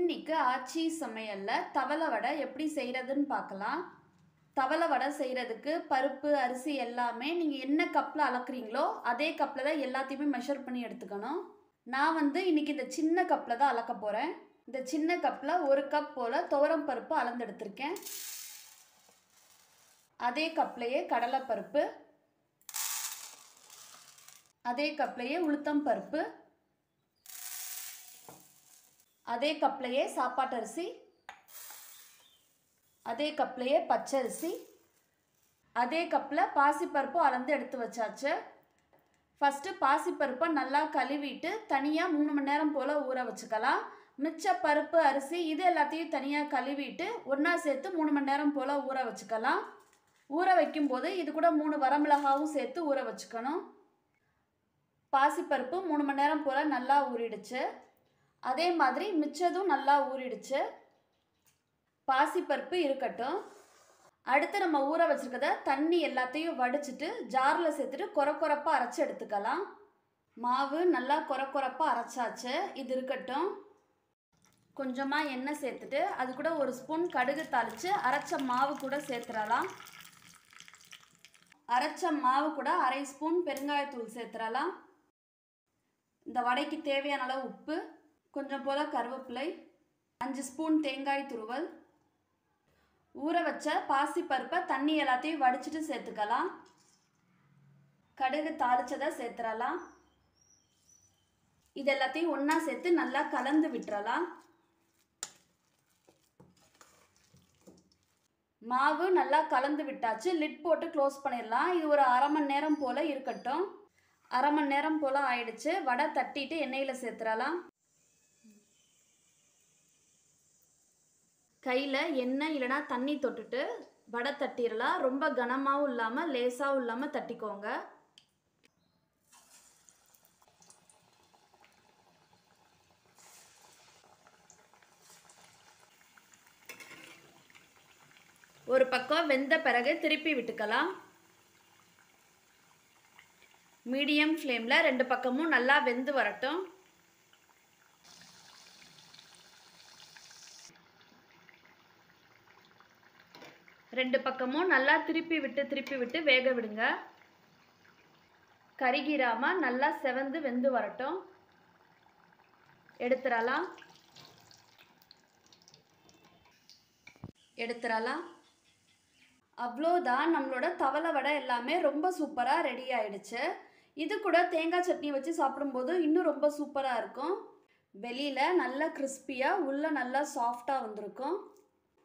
இன்னைக்கு ஆச்சி சமையல்ல தவளை வடை எப்படி செய்கிறதுன்னு பார்க்கலாம். தவளை வடை செய்கிறதுக்கு பருப்பு அரிசி எல்லாமே நீங்கள் என்ன கப்பில் அளக்குறீங்களோ அதே கப்பில் தான் எல்லாத்தையுமே மெஷர் பண்ணி எடுத்துக்கணும். நான் இன்னைக்கு இந்த சின்ன கப்பில் தான் அளக்க போகிறேன். இந்த சின்ன கப்பில் 1 கப் போல் துவரம் பருப்பு அளந்து எடுத்திருக்கேன். அதே கப்லையே கடலைப்பருப்பு, அதே கப்லையே உளுத்தம் பருப்பு, அதே கப்லையே சாப்பாட்டு அரிசி, அதே கப்லையே பச்சரிசி, அதே கப்பில் பாசிப்பருப்பு அளந்து எடுத்து வச்சாச்சு. ஃபஸ்ட்டு பாசிப்பருப்பை நல்லா கழுவிட்டு தனியாக 3 மணி நேரம் போல் ஊற வச்சுக்கலாம். மிச்ச பருப்பு அரிசி இது எல்லாத்தையும் தனியாக கழுவிட்டு ஒன்றா சேர்த்து 3 மணி நேரம் போல் ஊற வச்சுக்கலாம். ஊற வைக்கும்போது இது கூட 3 வரமிளகாவும் சேர்த்து ஊற வச்சுக்கணும். பாசிப்பருப்பு 3 மணி நேரம் போல் நல்லா ஊறிடுச்சு. அதே மாதிரி மிச்சதும் நல்லா ஊறிடுச்சு. பாசிப்பருப்பு இருக்கட்டும். அடுத்து நம்ம ஊற வச்சுருக்கத தண்ணி எல்லாத்தையும் வடிச்சிட்டு ஜாரில் சேர்த்துட்டு கொரப்பாக அரைச்சி எடுத்துக்கலாம். மாவு நல்லா கொரப்பாக அரைச்சாச்சு. இது இருக்கட்டும். கொஞ்சமாக எண்ணெய் சேர்த்துட்டு அது கூட 1 ஸ்பூன் கடுகு தாளித்து அரைச்ச மாவு கூட சேர்த்துடலாம். அரைச்ச மாவு கூட 1/2 ஸ்பூன் பெருங்காயத்தூள் சேர்த்துடலாம். இந்த வடைக்கு தேவையான அளவு உப்பு, கொஞ்சம் போல் கருவேப்பிலை, 5 ஸ்பூன் தேங்காய் துருவல், ஊற வச்ச பாசிப்பருப்பை தண்ணி எல்லாத்தையும் வடிச்சிட்டு சேர்த்துக்கலாம். கடுகு தாளிச்சதை சேர்த்துடலாம். இது எல்லாத்தையும் ஒன்றா சேர்த்து நல்லா கலந்து விட்டுறலாம். மாவு நல்லா கலந்து விட்டாச்சு. லிட் போட்டு க்ளோஸ் பண்ணிடலாம். இது ஒரு 1/2 மணி நேரம் போல் இருக்கட்டும். 1/2 மணி நேரம் போல் ஆயிடுச்சு. வடை தட்டிட்டு எண்ணெயில் சேர்த்துடலாம். கையில் எண்ணெய் இல்லைனா தண்ணி தொட்டுட்டு வடை தட்டிடலாம். ரொம்ப கனமாகவும் இல்லாமல் லேசாகவும் இல்லாமல் தட்டிக்கோங்க. ஒரு பக்கம் வெந்த பிறகு திருப்பி விட்டுக்கலாம். மீடியம் ஃப்ளேமில் 2 பக்கமும் நல்லா வெந்து வரட்டும். ரெண்டு பக்கமும் நல்லா திருப்பி விட்டு வேக விடுங்க. கருகிராமல் நல்லா செவந்து வெந்து வரட்டும். எடுத்துடலாம். அவ்வளோதான், நம்மளோட தவளை வடை எல்லாமே ரொம்ப சூப்பராக ரெடி ஆயிடுச்சு. இது கூட தேங்காய் சட்னி வச்சு சாப்பிடும்போது இன்னும் ரொம்ப சூப்பராக இருக்கும். வெளியில் நல்லா கிறிஸ்பியாக உள்ள நல்லா சாஃப்டாக வந்திருக்கும்.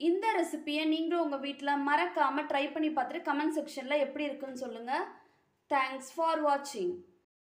இந்த ரெசிபியை நீங்களும் உங்கள் வீட்டில் மறக்காமல் ட்ரை பண்ணி பார்த்துட்டு கமெண்ட் செக்ஷனில் எப்படி இருக்குன்னு சொல்லுங்கள். தேங்க்ஸ் ஃபார் வாட்சிங்.